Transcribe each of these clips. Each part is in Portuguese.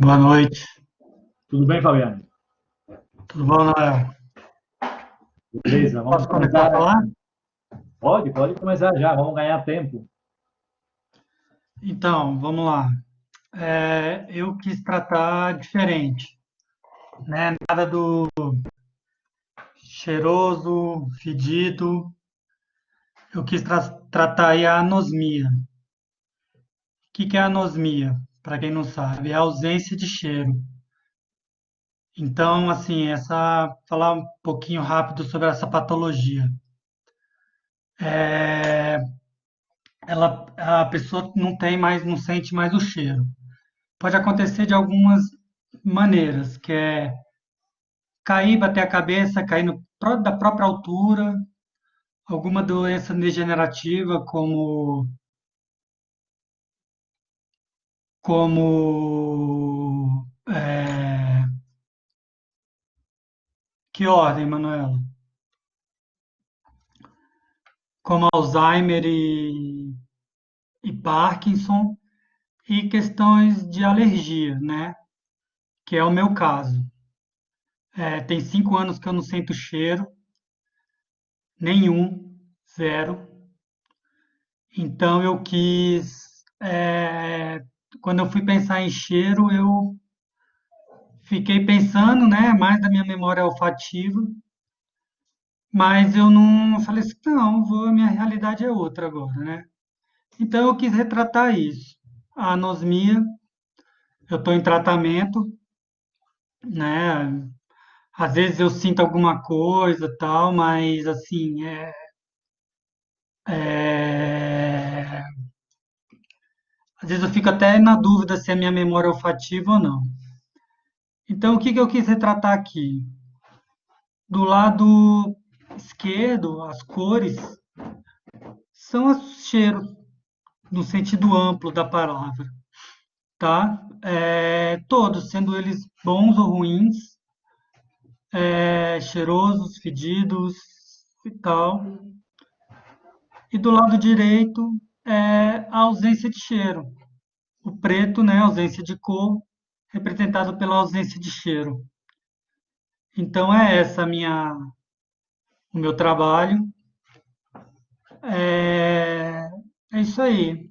Boa noite. Tudo bem, Fabiano? Tudo bom, Noel? Beleza, Posso vamos começar a começar? falar? Pode começar já, vamos ganhar tempo. Então, vamos lá. Eu quis tratar diferente, né? Nada do cheiroso, fedido. Eu quis tratar aí a anosmia. O que é a anosmia? Para quem não sabe, é a ausência de cheiro. Então, assim, falar um pouquinho rápido sobre essa patologia. É, a pessoa não tem mais, não sente mais o cheiro. Pode acontecer de algumas maneiras, que é cair, bater a cabeça, cair da própria altura, alguma doença degenerativa como que ordem, Manuela? Como Alzheimer e Parkinson e questões de alergia, né? Que é o meu caso. Tem 5 anos que eu não sinto cheiro, nenhum, zero. Então eu quis, quando eu fui pensar em cheiro, eu fiquei pensando, né, mais da minha memória olfativa, mas eu não falei assim, não, a minha realidade é outra agora, né? Então eu quis retratar isso. A anosmia, eu estou em tratamento, né? Às vezes eu sinto alguma coisa, tal, mas assim, é, às vezes eu fico até na dúvida se é minha memória olfativa ou não. Então, o que eu quis retratar aqui? Do lado esquerdo, as cores são os cheiros, no sentido amplo da palavra, tá? Todos, sendo eles bons ou ruins, cheirosos, fedidos e tal. E do lado direito a ausência de cheiro. O preto, né, a ausência de cor, representado pela ausência de cheiro. Então é essa o meu trabalho. É, é isso aí.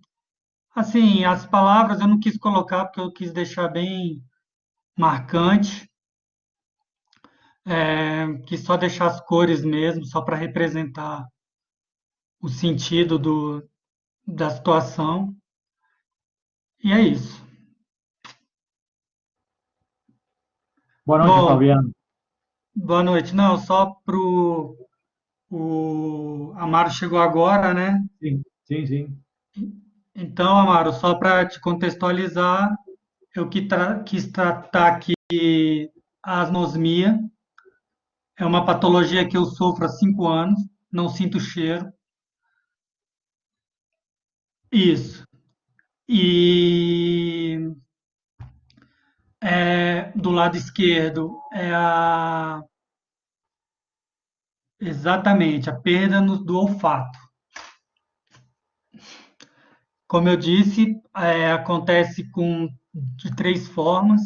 Assim, as palavras eu não quis colocar porque eu quis deixar bem marcante, quis só deixar as cores mesmo, só para representar o sentido da situação. E é isso. Boa noite, Bom, Fabiano. boa noite. Não, só pro o Amaro chegou agora, né? Sim, sim, sim. Então, Amaro, só para te contextualizar, quis tratar aqui a anosmia. É uma patologia que eu sofro há 5 anos, não sinto cheiro. Isso. E do lado esquerdo exatamente a perda do olfato. Como eu disse, acontece de três formas.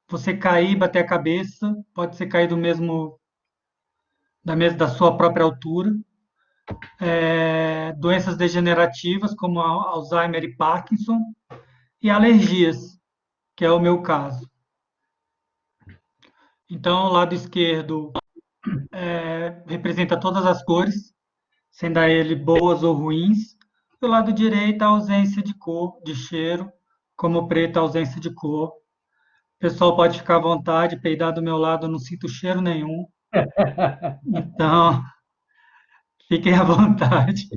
Você cair, bater a cabeça, pode ser cair da sua própria altura. Doenças degenerativas como Alzheimer e Parkinson e alergias, que é o meu caso. Então, o lado esquerdo representa todas as cores, sendo ele boas ou ruins. Do lado direito, a ausência de cor, de cheiro, como preto, a ausência de cor. O pessoal pode ficar à vontade, peidar do meu lado, eu não sinto cheiro nenhum. Então, fiquem à vontade.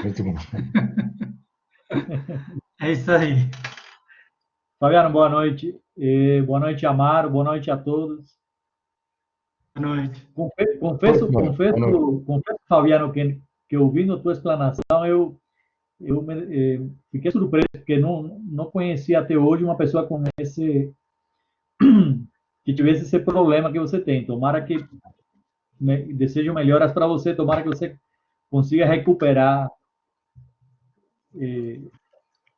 Muito bom. É isso aí. Fabiano, boa noite. Boa noite, Amaro. Boa noite a todos. Boa noite. Boa noite. Confesso, Fabiano, que ouvindo a tua explanação, fiquei surpreso, porque não conhecia até hoje uma pessoa com que tivesse esse problema que você tem. Tomara que desejo melhoras para você, tomara que você consiga recuperar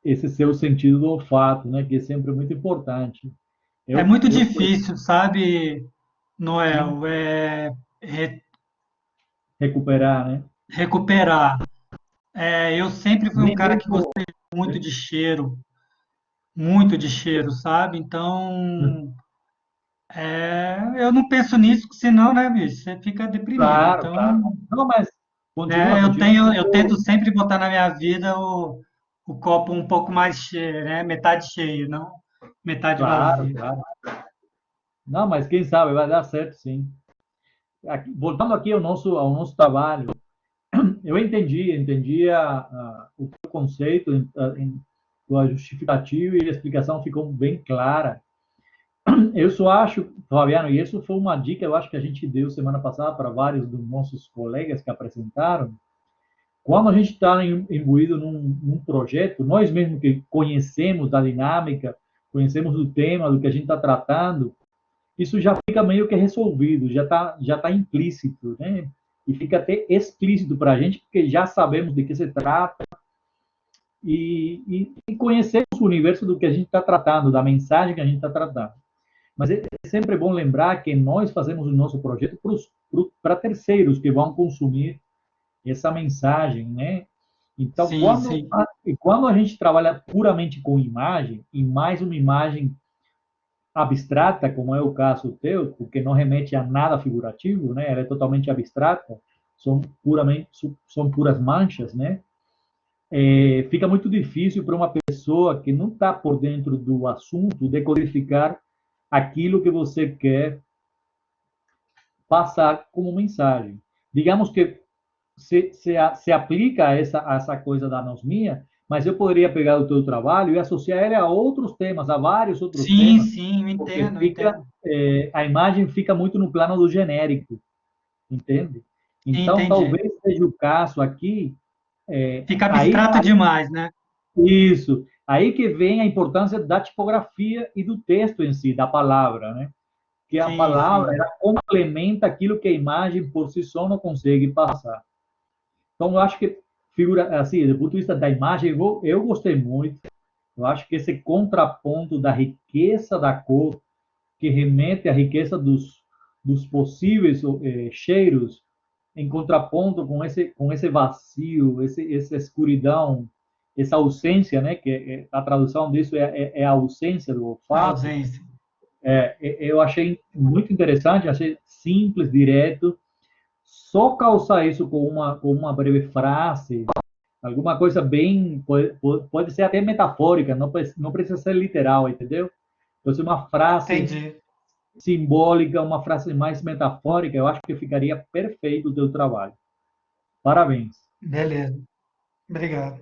esse seu sentido do olfato, né, que é sempre muito importante. É Eu, muito eu difícil, sabe, sim, Noel, recuperar, né? recuperar. Eu sempre fui um Nem cara que mesmo. gostei muito de cheiro, sabe? Então, eu não penso nisso, senão, né, bicho, você fica deprimido. Claro, claro. Então, Não, mas né, continua, eu continua. tenho, eu tento sempre botar na minha vida o copo um pouco mais cheio, né? Metade cheio, não metade Claro, vazio. claro. Não, mas quem sabe vai dar certo, sim. Voltando aqui ao nosso trabalho, eu entendi o teu conceito, a justificativa e a explicação ficou bem clara. Eu só acho, Fabiano, e isso foi uma dica, eu acho que a gente deu semana passada para vários dos nossos colegas que apresentaram. Quando a gente está imbuído num projeto, nós mesmos que conhecemos da dinâmica, conhecemos do tema, do que a gente está tratando, isso já fica meio que resolvido, já tá implícito, né? E fica até explícito para a gente, porque já sabemos de que se trata e conhecemos o universo do que a gente está tratando, da mensagem que a gente está tratando. Mas é sempre bom lembrar que nós fazemos o nosso projeto para terceiros que vão consumir essa mensagem, né? Então, Sim, sim. quando a gente trabalha puramente com imagem, e mais uma imagem abstrata, como é o caso teu, porque não remete a nada figurativo, né? Ela é totalmente abstrata, são puras manchas, né? Fica muito difícil para uma pessoa que não está por dentro do assunto decodificar aquilo que você quer passar como mensagem. Digamos que se aplica a essa coisa da anosmia, mas eu poderia pegar o teu trabalho e associar ele a outros temas, a vários outros Sim, temas, sim, eu porque entendo, eu entendo. a imagem fica muito no plano do genérico, entende? Então, Entendi. talvez seja o caso aqui, Fica aí, abstrato demais, né? isso, aí que vem a importância da tipografia e do texto em si, da palavra, né? Que a Sim, palavra, sim. ela complementa aquilo que a imagem por si só não consegue passar. Então, eu acho que, figura, assim, do ponto de vista da imagem, eu gostei muito. Eu acho que esse contraponto da riqueza da cor, que remete à riqueza dos possíveis cheiros, em contraponto com esse vazio, essa escuridão, essa ausência, né? Que a tradução disso é a ausência do A olfato. ausência. Eu achei muito interessante, achei simples, direto. Só causar isso com uma breve frase, alguma coisa bem, pode ser até metafórica, não precisa ser literal, entendeu? Então, se uma frase Entendi. simbólica, uma frase mais metafórica, eu acho que ficaria perfeito o teu trabalho. Parabéns. Beleza. Obrigado.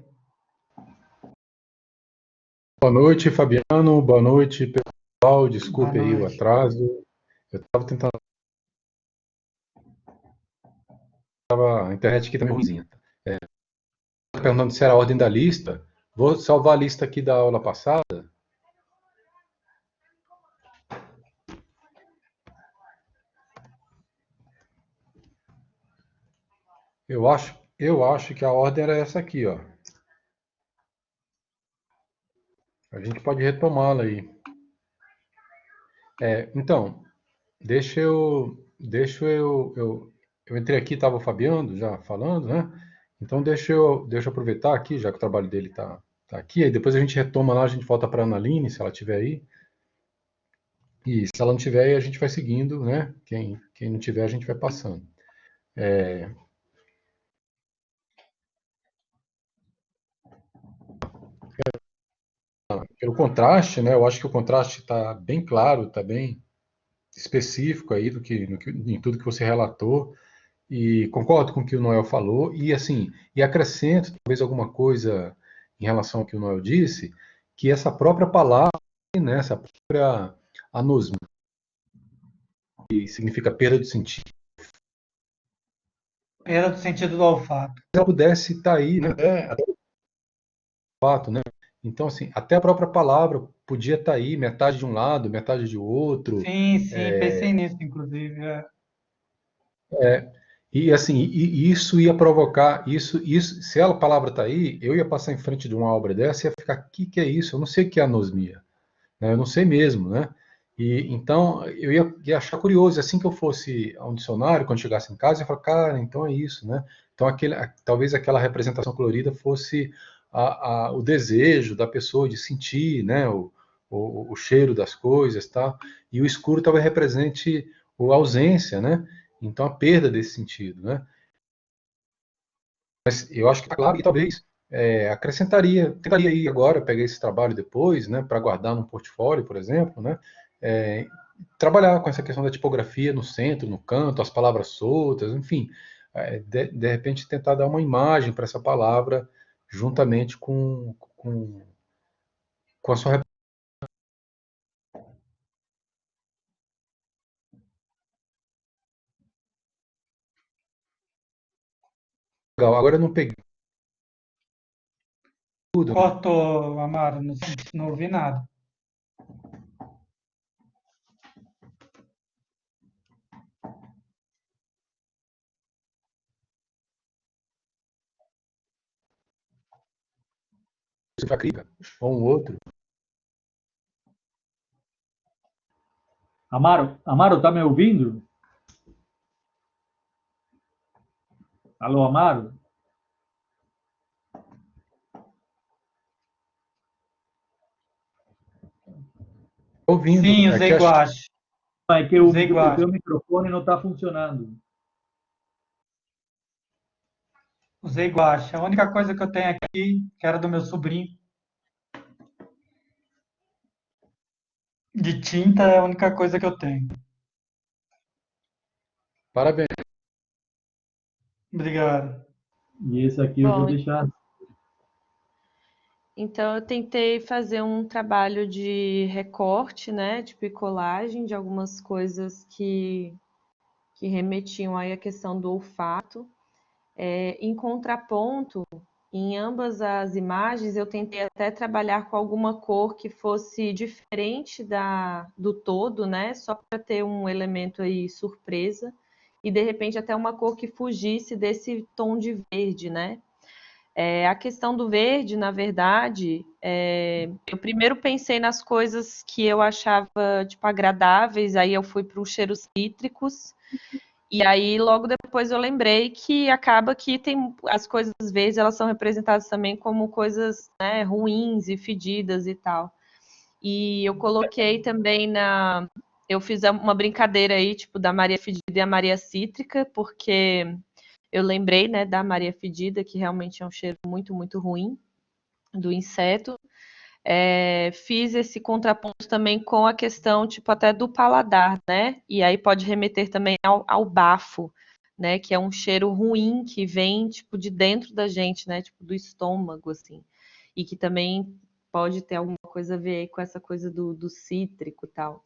Boa noite, Fabiano. Boa noite, pessoal. Boa Desculpe aí o noite. atraso. Eu estava tentando. A internet aqui tá meio ruimzinha. Perguntando se era a ordem da lista. Vou salvar a lista aqui da aula passada. Eu acho que a ordem era essa aqui, ó. A gente pode retomá-la aí. Então, eu entrei aqui, estava o Fabiano já falando, né? Então deixa eu aproveitar aqui, já que o trabalho dele tá aqui, aí depois a gente retoma lá, a gente volta para a Analine, se ela estiver aí, e se ela não tiver, aí a gente vai seguindo, né? Quem não tiver, a gente vai passando. Pelo contraste, né? Eu acho que o contraste está bem claro, está bem específico aí em tudo que você relatou. E concordo com o que o Noel falou, e assim, e acrescento talvez alguma coisa em relação ao que o Noel disse, que essa própria palavra, né, essa própria anosmia, que significa perda de sentido, Perda do sentido do olfato. se ela pudesse estar aí, né, até o fato, né? Então, assim, até a própria palavra podia estar aí, metade de um lado, metade de outro. Sim, sim, pensei nisso, inclusive. E assim, e isso ia provocar, isso, se a palavra está aí, eu ia passar em frente de uma obra dessa e ia ficar, o que é isso? Eu não sei o que é anosmia. Né? Eu não sei mesmo, né? E então ia achar curioso, assim que eu fosse a um dicionário, quando chegasse em casa, eu ia falar, cara, então é isso, né? Então talvez aquela representação colorida fosse o desejo da pessoa de sentir, né? O cheiro das coisas, tá? E o escuro talvez represente a ausência, né? Então a perda desse sentido, né? Mas eu acho que está claro e talvez acrescentaria, tentaria ir agora, pegar esse trabalho depois, né, para guardar num portfólio, por exemplo, né, é, trabalhar com essa questão da tipografia no centro, no canto, as palavras soltas, enfim, de repente tentar dar uma imagem para essa palavra juntamente com a sua. Legal. Agora eu não peguei tudo, Cortou, Amaro, não ouvi nada. você já clica, ou um outro. Amaro, tá me ouvindo? Alô, Amaro? Ouvindo, Sim, é usei que acho que guache. É que Usei o guache. teu microfone não está funcionando. Usei guache. A única coisa que eu tenho aqui, que era do meu sobrinho, de tinta, é a única coisa que eu tenho. parabéns. Obrigado. E esse aqui eu vou Bom, deixar. então eu tentei fazer um trabalho de recorte, né, de picolagem de algumas coisas que remetiam aí à questão do olfato. Em contraponto, em ambas as imagens, eu tentei até trabalhar com alguma cor que fosse diferente do todo, né, só para ter um elemento aí surpresa. E de repente até uma cor que fugisse desse tom de verde, né? A questão do verde, na verdade, eu primeiro pensei nas coisas que eu achava tipo agradáveis, aí eu fui para os cheiros cítricos, e aí logo depois eu lembrei que acaba que tem as coisas verdes, elas são representadas também como coisas, né, ruins e fedidas e tal. E eu coloquei também eu fiz uma brincadeira aí, tipo, da Maria Fedida e a Maria Cítrica, porque eu lembrei, né, da Maria Fedida, que realmente é um cheiro muito, muito ruim do inseto. Fiz esse contraponto também com a questão, tipo, até do paladar, né? E aí pode remeter também ao bafo, né? Que é um cheiro ruim que vem, tipo, de dentro da gente, né? Tipo, do estômago, assim. E que também pode ter alguma coisa a ver com essa coisa do cítrico e tal.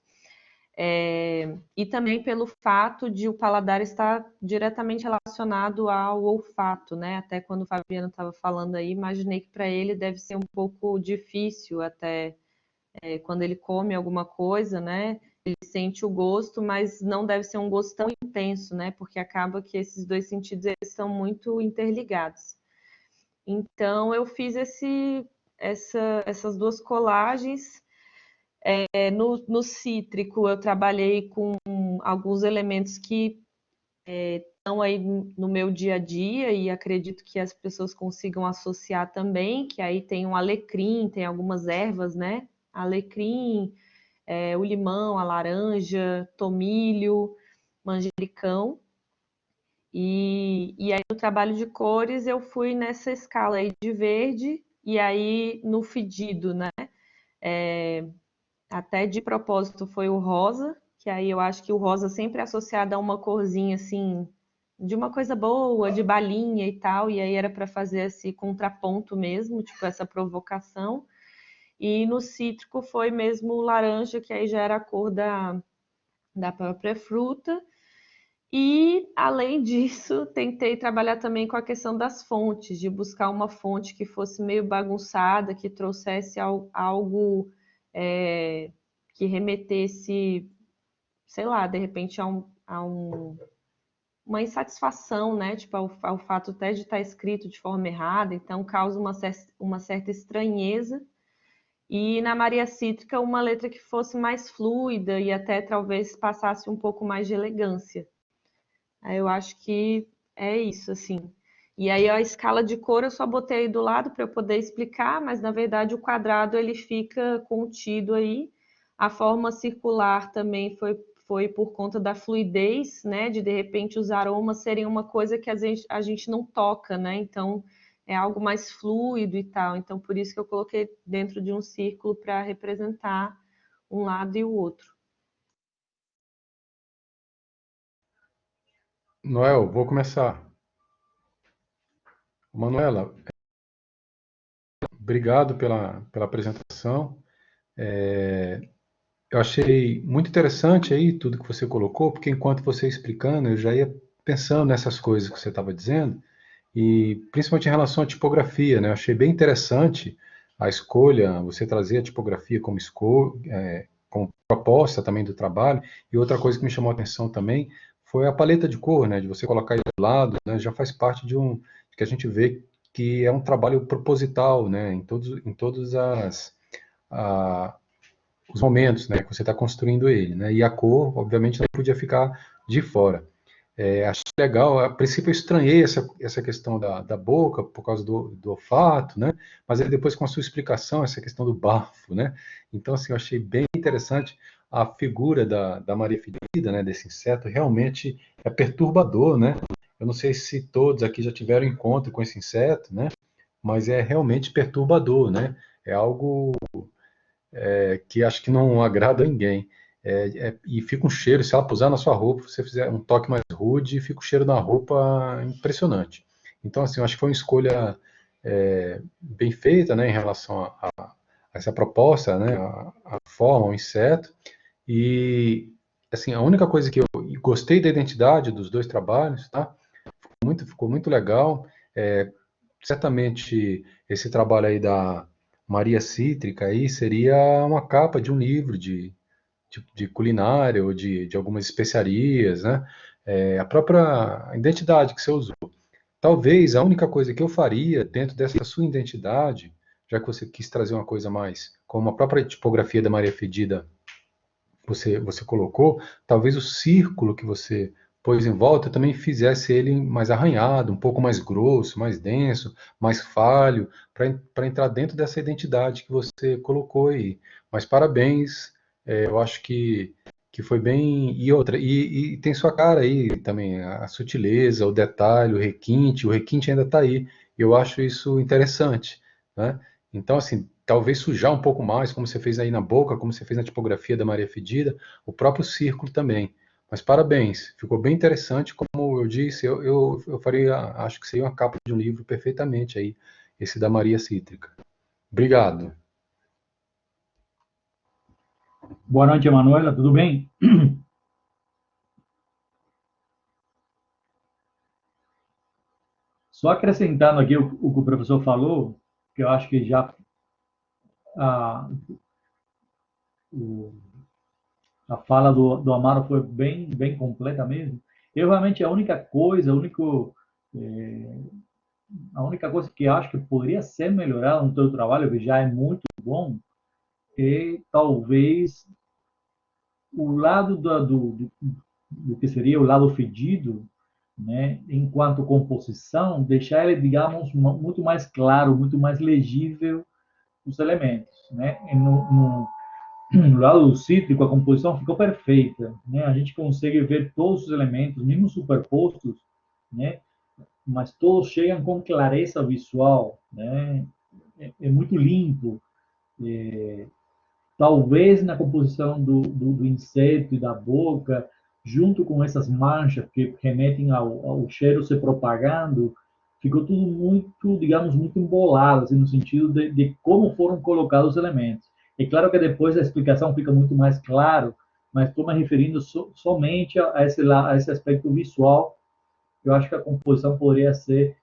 E também pelo fato de o paladar estar diretamente relacionado ao olfato, né? Até quando o Fabiano estava falando aí, imaginei que para ele deve ser um pouco difícil até quando ele come alguma coisa, né? Ele sente o gosto, mas não deve ser um gosto tão intenso, né? Porque acaba que esses dois sentidos eles são muito interligados. Então eu fiz essas duas colagens. No cítrico, eu trabalhei com alguns elementos que estão aí no meu dia a dia e acredito que as pessoas consigam associar também, que aí tem um alecrim, tem algumas ervas, né? Alecrim, o limão, a laranja, tomilho, manjericão. E aí no trabalho de cores eu fui nessa escala aí de verde e aí no fedido, né? Até de propósito foi o rosa, que aí eu acho que o rosa sempre é associado a uma corzinha assim, de uma coisa boa, de balinha e tal, e aí era para fazer esse contraponto mesmo, tipo essa provocação. E no cítrico foi mesmo o laranja, que aí já era a cor da própria fruta. E, além disso, tentei trabalhar também com a questão das fontes, de buscar uma fonte que fosse meio bagunçada, que trouxesse algo que remetesse, sei lá, de repente uma insatisfação, né? Tipo, ao fato até de estar escrito de forma errada, então causa uma certa estranheza. e na Maria Cítrica uma letra que fosse mais fluida e até talvez passasse um pouco mais de elegância. Aí eu acho que é isso, assim. E aí a escala de cor eu só botei aí do lado para eu poder explicar, mas na verdade o quadrado ele fica contido aí. A forma circular também foi por conta da fluidez, né? De repente os aromas serem uma coisa que a gente não toca, né? Então é algo mais fluido e tal. Então por isso que eu coloquei dentro de um círculo para representar um lado e o outro. Noel, vou começar. Manuela, obrigado pela apresentação. Eu achei muito interessante aí tudo que você colocou, porque enquanto você ia explicando, eu já ia pensando nessas coisas que você estava dizendo, e principalmente em relação à tipografia, né? Eu achei bem interessante a escolha, você trazer a tipografia como proposta também do trabalho, e outra coisa que me chamou a atenção também foi a paleta de cor, né? De você colocar ele do lado, né? Já faz parte de que a gente vê que é um trabalho proposital, né? Em todos os momentos, né, que você está construindo ele, né? E a cor, obviamente, não podia ficar de fora. Achei legal, a princípio eu estranhei essa questão da boca, por causa do olfato, né? Mas aí depois com a sua explicação, essa questão do bafo, né? Então, assim, eu achei bem interessante a figura da Maria Fedida, né, desse inseto, realmente é perturbador, né? Eu não sei se todos aqui já tiveram encontro com esse inseto, né? Mas é realmente perturbador, né? É algo que acho que não agrada a ninguém. E fica um cheiro, se ela pusar na sua roupa, se você fizer um toque mais rude, fica o cheiro na roupa impressionante. Então, assim, eu acho que foi uma escolha bem feita, né, em relação a essa proposta, né, a forma, o inseto. E, assim, a única coisa que eu gostei da identidade dos dois trabalhos, tá? Ficou muito legal. Certamente esse trabalho aí da Maria Cítrica aí seria uma capa de um livro de culinária ou de algumas especiarias, né? A própria identidade que você usou. Talvez a única coisa que eu faria dentro dessa sua identidade, já que você quis trazer uma coisa mais, como a própria tipografia da Maria Fedida você colocou, talvez o círculo que você pôs em volta também fizesse ele mais arranhado, um pouco mais grosso, mais denso, mais falho, para entrar dentro dessa identidade que você colocou aí. Mas parabéns, eu acho que foi bem. E outra, e tem sua cara aí também, a sutileza, o detalhe, o requinte ainda está aí. Eu acho isso interessante, né? Então, assim, talvez sujar um pouco mais, como você fez aí na boca, como você fez na tipografia da Maria Fedida, o próprio círculo também. Mas parabéns, ficou bem interessante. Como eu disse, eu faria, acho que seria uma capa de um livro perfeitamente aí, esse da Maria Cítrica. Obrigado. Boa noite, Manuela, tudo bem? Só acrescentando aqui o que o professor falou, que eu acho que já a, o, a fala do Amaro foi bem completa mesmo. Eu realmente a única coisa, é, a única coisa que acho que poderia ser melhorada no teu trabalho, que já é muito bom, é talvez o lado do que seria o lado fedido, né, enquanto composição, deixar ele, digamos, muito mais claro, muito mais legível os elementos, né? No lado do cítrico, a composição ficou perfeita, né? A gente consegue ver todos os elementos, mesmo superpostos, né? Mas todos chegam com clareza visual, né? É muito limpo. Talvez na composição do inseto e da boca, junto com essas manchas que remetem ao cheiro se propagando, ficou tudo muito, digamos, muito embolado, assim, no sentido de como foram colocados os elementos. É claro que depois a explicação fica muito mais claro, mas estou me referindo somente a esse aspecto visual. Eu acho que a composição poderia ser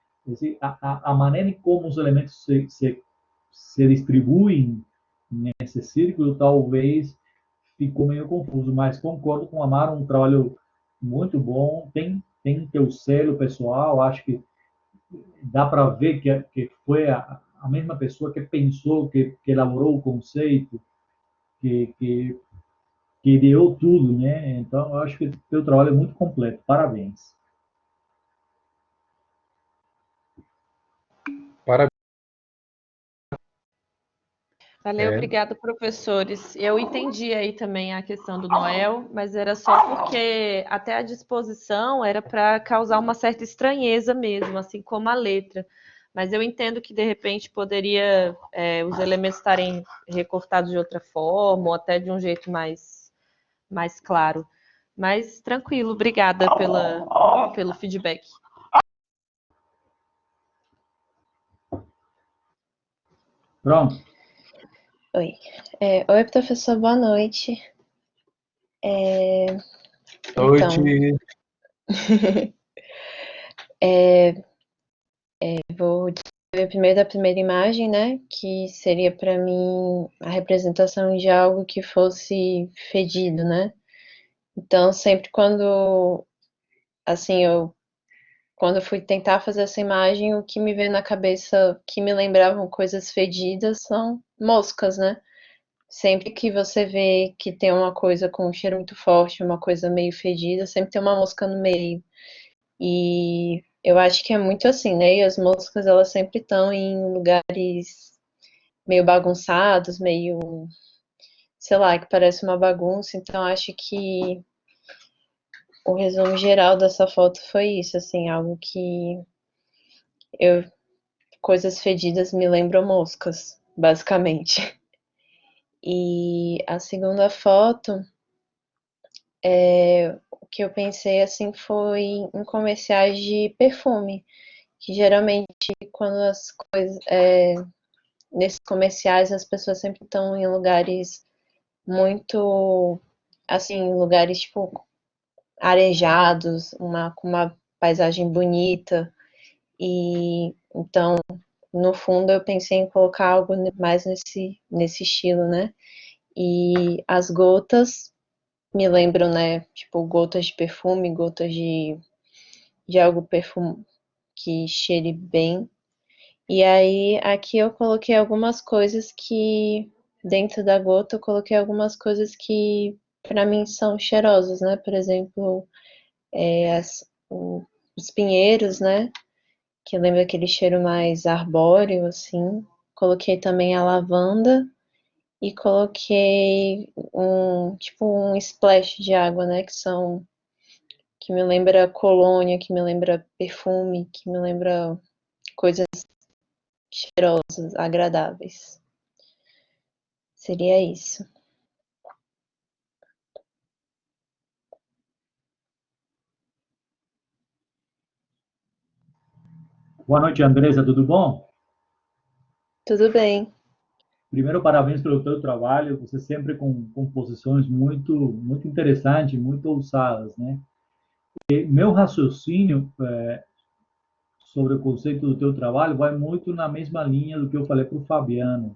a maneira como os elementos se distribuem nesse círculo, talvez ficou meio confuso, mas concordo com o Amaro, um trabalho muito bom, tem teu selo pessoal, acho que dá para ver que foi a mesma pessoa que pensou, que elaborou o conceito, que ideou tudo, né? Então, eu acho que o teu trabalho é muito completo. Parabéns. Para, Valeu, é, obrigada, professores. Eu entendi aí também a questão do Noel, mas era só porque até a disposição era para causar uma certa estranheza mesmo, assim como a letra. Mas eu entendo que de repente poderia os elementos estarem recortados de outra forma, ou até de um jeito mais claro. Mas tranquilo, obrigada pelo feedback. Pronto. Oi. Oi, professor, boa noite. noite. Então, vou descrever primeiro da primeira imagem, né? Que seria para mim a representação de algo que fosse fedido, né? Então, sempre assim, quando eu fui tentar fazer essa imagem, o que me veio na cabeça, que me lembravam coisas fedidas, são moscas, né? Sempre que você vê que tem uma coisa com um cheiro muito forte, uma coisa meio fedida, sempre tem uma mosca no meio. E eu acho que é muito assim, né? E as moscas, elas sempre estão em lugares meio bagunçados, meio, sei lá, que parece uma bagunça. Então, acho que o resumo geral dessa foto foi isso, assim, algo que eu, coisas fedidas me lembram moscas, basicamente. E a segunda foto, o que eu pensei assim foi em comerciais de perfume, que geralmente quando as coisas, nesses comerciais as pessoas sempre estão em lugares muito, assim, lugares tipo arejados, com uma paisagem bonita, e então no fundo eu pensei em colocar algo mais nesse estilo, né? E as gotas me lembram, né, tipo gotas de perfume, gotas de algo perfume que cheire bem. E aí aqui eu coloquei algumas coisas que dentro da gota eu coloquei algumas coisas que para mim são cheirosas, né? Por exemplo, os pinheiros, né? Que lembra aquele cheiro mais arbóreo, assim. Coloquei também a lavanda e coloquei tipo um splash de água, né? Que me lembra colônia, que me lembra perfume, que me lembra coisas cheirosas, agradáveis. Seria isso. Boa noite, Andresa, tudo bom? Tudo bem. Primeiro, parabéns pelo teu trabalho, você sempre com composições muito interessantes, muito ousadas, né? E meu raciocínio sobre o conceito do teu trabalho vai muito na mesma linha do que eu falei para o Fabiano.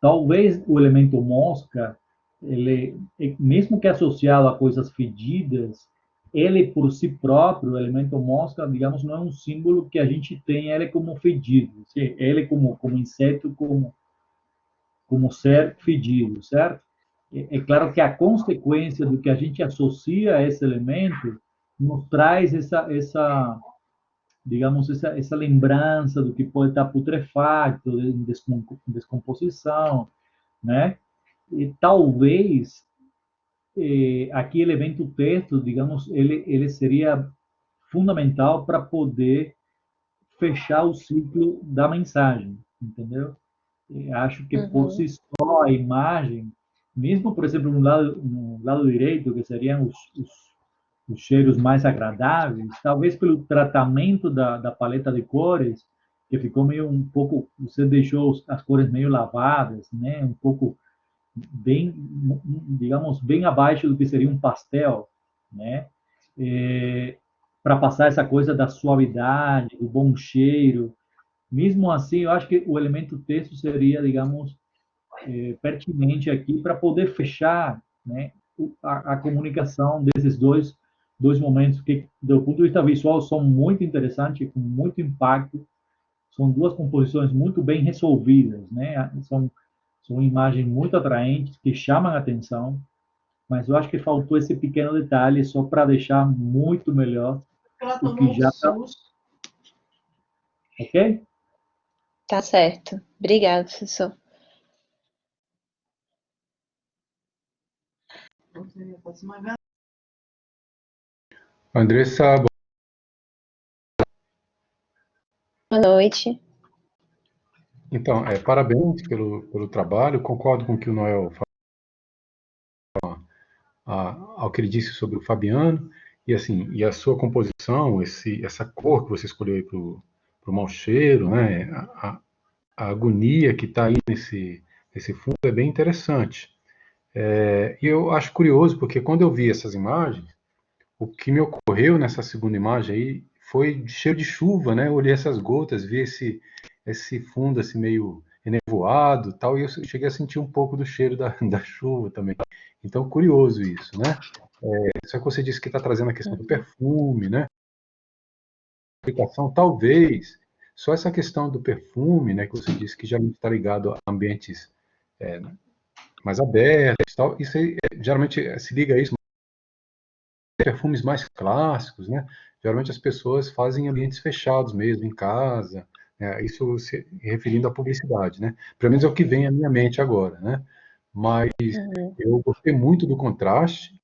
Talvez o elemento mosca, ele, mesmo que associado a coisas fedidas, ele por si próprio, o elemento mosca, digamos, não é um símbolo que a gente tem ele como fedido, ele como inseto, como ser fedido, certo? É claro que a consequência do que a gente associa a esse elemento nos traz essa digamos, essa lembrança do que pode estar putrefacto, em descomposição, né? E talvez aqui ele evento texto, digamos, ele seria fundamental para poder fechar o ciclo da mensagem, entendeu? Acho que por Uhum. si só a imagem, mesmo, por exemplo, no lado direito, que seriam os cheiros mais agradáveis, talvez pelo tratamento da paleta de cores, que ficou meio um pouco, você deixou as cores meio lavadas, né? Um pouco bem, digamos, bem abaixo do que seria um pastel, né? Para passar essa coisa da suavidade, do bom cheiro. Mesmo assim, eu acho que o elemento texto seria, digamos, pertinente aqui para poder fechar, né, a comunicação desses dois momentos que, do ponto de vista visual, são muito interessantes, com muito impacto, são duas composições muito bem resolvidas, né? São imagens muito atraentes que chamam a atenção, mas eu acho que faltou esse pequeno detalhe só para deixar muito melhor o que já está, ok? Tá certo. Obrigada, professor. Andressa, Boa noite. então, parabéns pelo trabalho. Concordo com o que o Noel falou, ao que ele disse sobre o Fabiano. E assim, e a sua composição, essa cor que você escolheu para o mau cheiro, né? A agonia que está aí nesse fundo é bem interessante. E eu acho curioso, porque quando eu vi essas imagens, o que me ocorreu nessa segunda imagem aí foi cheiro de chuva, né? Eu olhei essas gotas, vi esse fundo assim meio enevoado, tal, e eu cheguei a sentir um pouco do cheiro da chuva também. Então, curioso isso, né? Só que você disse que está trazendo a questão do perfume, né? Aplicação, talvez, só essa questão do perfume, né, que você disse que já está ligado a ambientes mais abertos, tal, isso aí, geralmente se liga a isso, perfumes mais clássicos, né? Geralmente as pessoas fazem em ambientes fechados mesmo, em casa, né? Isso se referindo à publicidade, né? Pelo menos é o que vem à minha mente agora, né? Mas Uhum. eu gostei muito do contraste,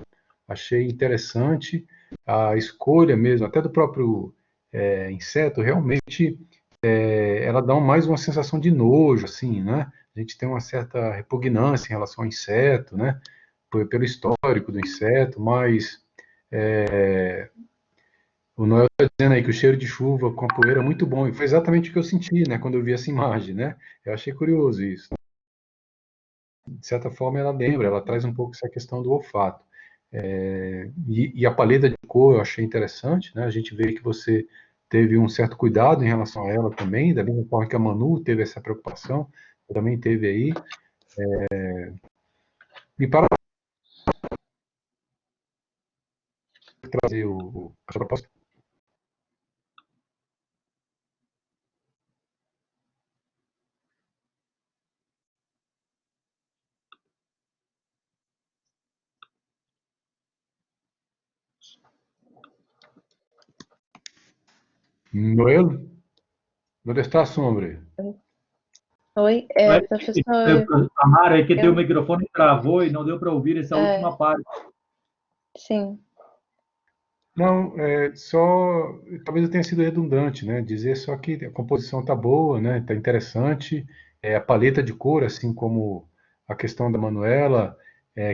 achei interessante a escolha mesmo, até do próprio inseto, realmente ela dá mais uma sensação de nojo, assim, né? A gente tem uma certa repugnância em relação ao inseto, né? Pelo histórico do inseto, mas o Noel está dizendo aí que o cheiro de chuva com a poeira é muito bom, e foi exatamente o que eu senti, né, quando eu vi essa imagem, né? Eu achei curioso isso. De certa forma, ela lembra, ela traz um pouco essa questão do olfato. E a paleta de cor eu achei interessante, né? A gente vê que você teve um certo cuidado em relação a ela também, da mesma forma que a Manu teve essa preocupação, também teve aí. E para trazer a sua proposta, Noel, onde está, Sombre? Oi, professor, Amaro, é que teu eu, microfone travou e não deu para ouvir essa última é, parte. sim, Não, só talvez eu tenha sido redundante, né? Dizer só que a composição tá boa, né? Tá interessante, a paleta de cor, assim como a questão da Manuela,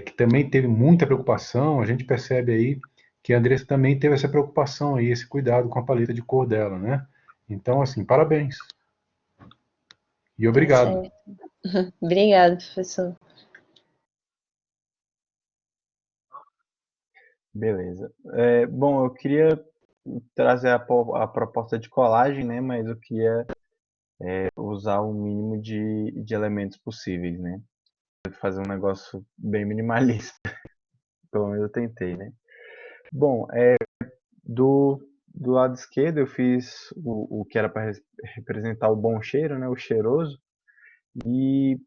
que também teve muita preocupação. A gente percebe aí que a Andressa também teve essa preocupação aí, esse cuidado com a paleta de cor dela, né? Então, assim, parabéns e tá obrigado. certo. Obrigada, professor. Beleza. Bom, eu queria trazer a proposta de colagem, né? Mas eu queria usar o mínimo de elementos possíveis, né? Fazer um negócio bem minimalista. Pelo menos eu tentei, né? Bom, do lado esquerdo eu fiz o que era para representar o bom cheiro, né? O cheiroso. E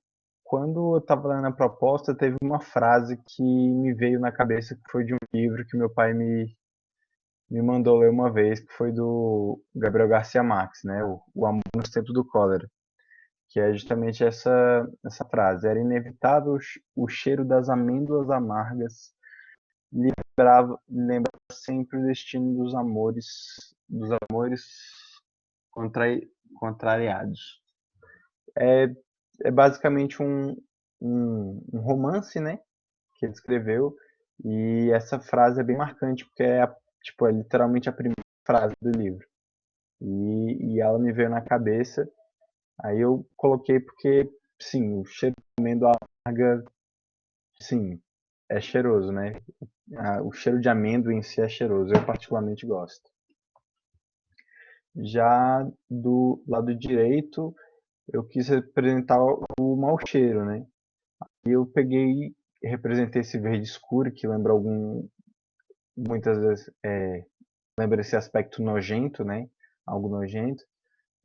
quando eu estava lendo a proposta, teve uma frase que me veio na cabeça, que foi de um livro que meu pai me mandou ler uma vez, que foi do Gabriel Garcia Marques, né? O Amor nos Tempos do Cólera, que é justamente essa frase. Era inevitável o cheiro das amêndoas amargas, lembrava sempre o destino dos amores contrariados. É, é basicamente um romance, né? Que ele escreveu, e essa frase é bem marcante, porque tipo, é literalmente a primeira frase do livro. E ela me veio na cabeça, aí eu coloquei porque, sim, o cheiro de amêndoa amarga, sim, é cheiroso, né? O cheiro de amêndoa em si é cheiroso, eu particularmente gosto. Já do lado direito, eu quis representar o mau cheiro, né? E eu peguei, representei esse verde escuro, que lembra muitas vezes, lembra esse aspecto nojento, né? Algo nojento.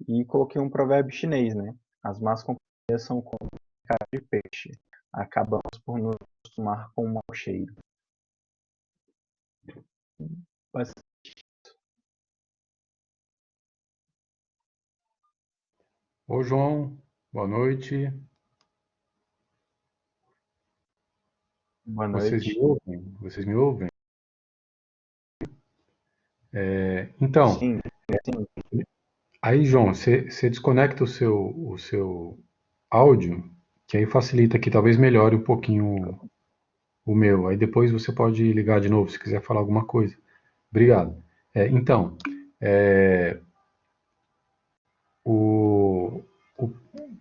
E coloquei um provérbio chinês, né? As más companhias são como cara de peixe. Acabamos por nos acostumar com o mau cheiro. Mas, Ô, João, boa noite. boa Vocês me noite. ouvem? Vocês me ouvem? Então, Sim, sim. aí, João, você desconecta o seu áudio, que aí facilita aqui, talvez melhore um pouquinho o meu. Aí depois você pode ligar de novo se quiser falar alguma coisa. Obrigado. Então, é, o, o-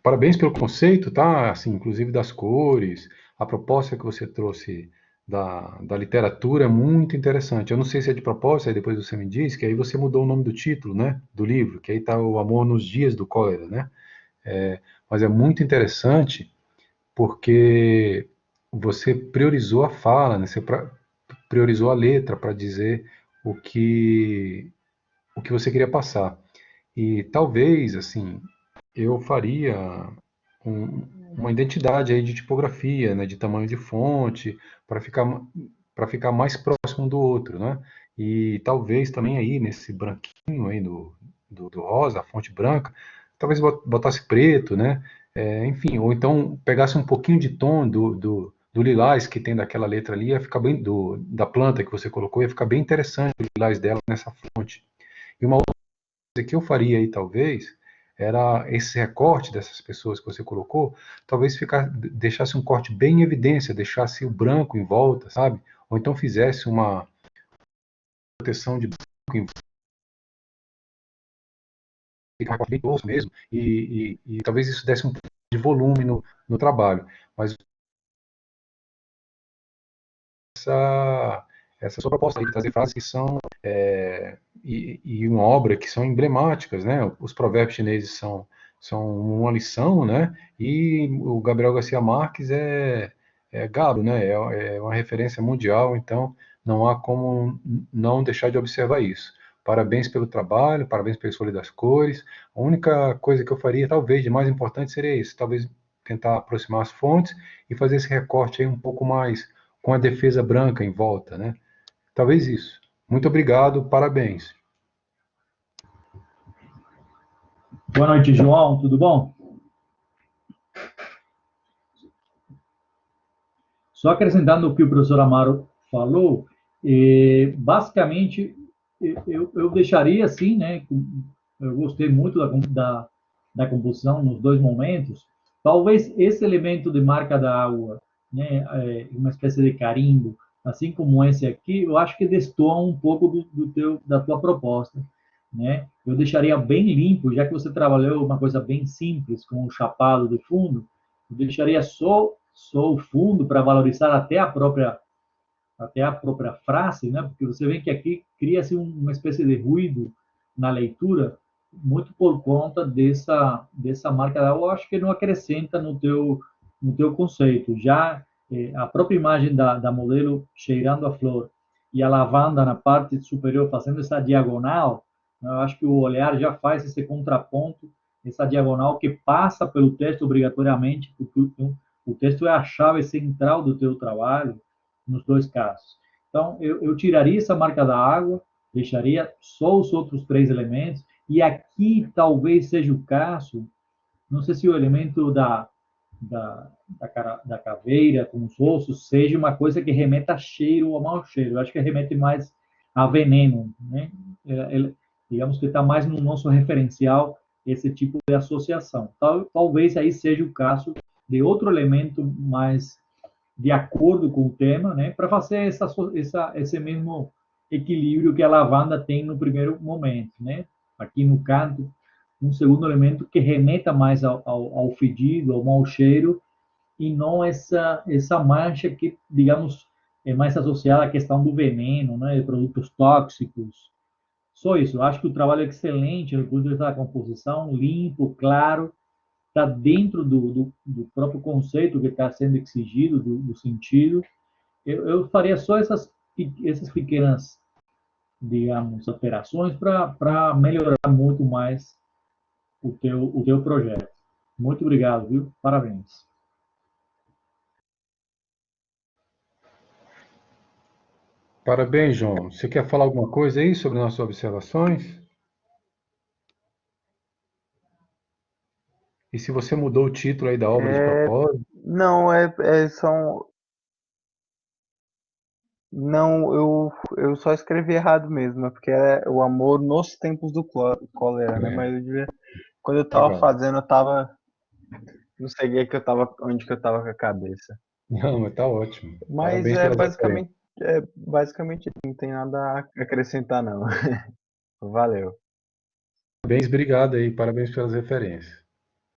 parabéns pelo conceito, tá? Assim, inclusive das cores, a proposta que você trouxe da literatura é muito interessante. Eu não sei se é de propósito, aí depois você me diz, que aí você mudou o nome do título, né? Do livro, que aí tá o Amor nos Dias do Cólera, né? Mas é muito interessante porque você priorizou a fala, né? Você priorizou a letra para dizer o que, o que você queria passar. E talvez, assim, eu faria um- uma identidade aí de tipografia, né, de tamanho de fonte, para ficar mais próximo um do outro, né? E talvez também aí nesse branquinho aí do rosa, a fonte branca, talvez botasse preto, né? Enfim, ou então pegasse um pouquinho de tom do lilás que tem daquela letra ali, ia ficar bem da planta que você colocou, ia ficar bem interessante o lilás dela nessa fonte. E uma que eu faria aí, talvez, era esse recorte dessas pessoas que você colocou, talvez deixasse um corte bem em evidência, deixasse o branco em volta, sabe? Ou então fizesse uma proteção de branco em volta, ficar bem grosso mesmo, e talvez isso desse um pouco de volume no trabalho. Mas essa sua proposta aí de trazer frases que são e uma obra que são emblemáticas, né? Os provérbios chineses são uma lição, né? E o Gabriel Garcia Marques é galo, né? É uma referência mundial, então não há como não deixar de observar isso. Parabéns pelo trabalho, parabéns pela escolha das cores. A única coisa que eu faria, talvez, de mais importante seria isso, talvez tentar aproximar as fontes e fazer esse recorte aí um pouco mais com a defesa branca em volta, né? Talvez isso. Muito obrigado, parabéns. Boa noite, João, tudo bom? Só acrescentando o que o professor Amaro falou, basicamente, eu deixaria assim, né? Eu gostei muito da composição nos dois momentos. Talvez esse elemento de marca da água, né? Uma espécie de carimbo, assim como esse aqui, eu acho que destoa um pouco da tua proposta, né? Eu deixaria bem limpo, já que você trabalhou uma coisa bem simples, com o chapado de fundo, eu deixaria só o fundo para valorizar até a própria frase, né? Porque você vê que aqui cria-se uma espécie de ruído na leitura, muito por conta dessa marca da eu acho que não acrescenta no teu conceito. Já a própria imagem da modelo cheirando a flor e a lavanda na parte superior fazendo essa diagonal, eu acho que o olhar já faz esse contraponto, essa diagonal que passa pelo texto obrigatoriamente, porque o texto é a chave central do teu trabalho, nos dois casos. Então, eu tiraria essa marca da água, deixaria só os outros três elementos, e aqui talvez seja o caso, não sei se o elemento da caveira com os ossos seja uma coisa que remeta a cheiro ou a mau cheiro. Eu acho que remete mais a veneno, né? Digamos que está mais no nosso referencial esse tipo de associação. Talvez aí seja o caso de outro elemento mais de acordo com o tema, né, para fazer esse mesmo equilíbrio que a lavanda tem no primeiro momento, né? Aqui no canto, um segundo elemento que remeta mais ao fedido, ao mau cheiro, e não essa mancha que, digamos, é mais associada à questão do veneno, né, de produtos tóxicos. Só isso. Eu acho que o trabalho é excelente no ponto de vista da composição, limpo, claro, está dentro do próprio conceito que está sendo exigido, do sentido. Eu faria só essas pequenas, digamos, alterações para melhorar muito mais o teu projeto. Muito obrigado, viu? Parabéns. Parabéns, João. Você quer falar alguma coisa aí sobre nossas observações? E se você mudou o título aí da obra de propósito? Não, são. Não, eu só escrevi errado mesmo, é porque é o amor nos tempos do cólera, né? Mas É, eu devia, quando eu tava legal. fazendo, eu tava. Não sei o que eu tava, onde que eu tava com a cabeça. Não, mas tá ótimo. Mas Parabéns pelas referências. é basicamente não tem nada a acrescentar, não. Valeu. Parabéns, obrigado aí. Parabéns pelas referências.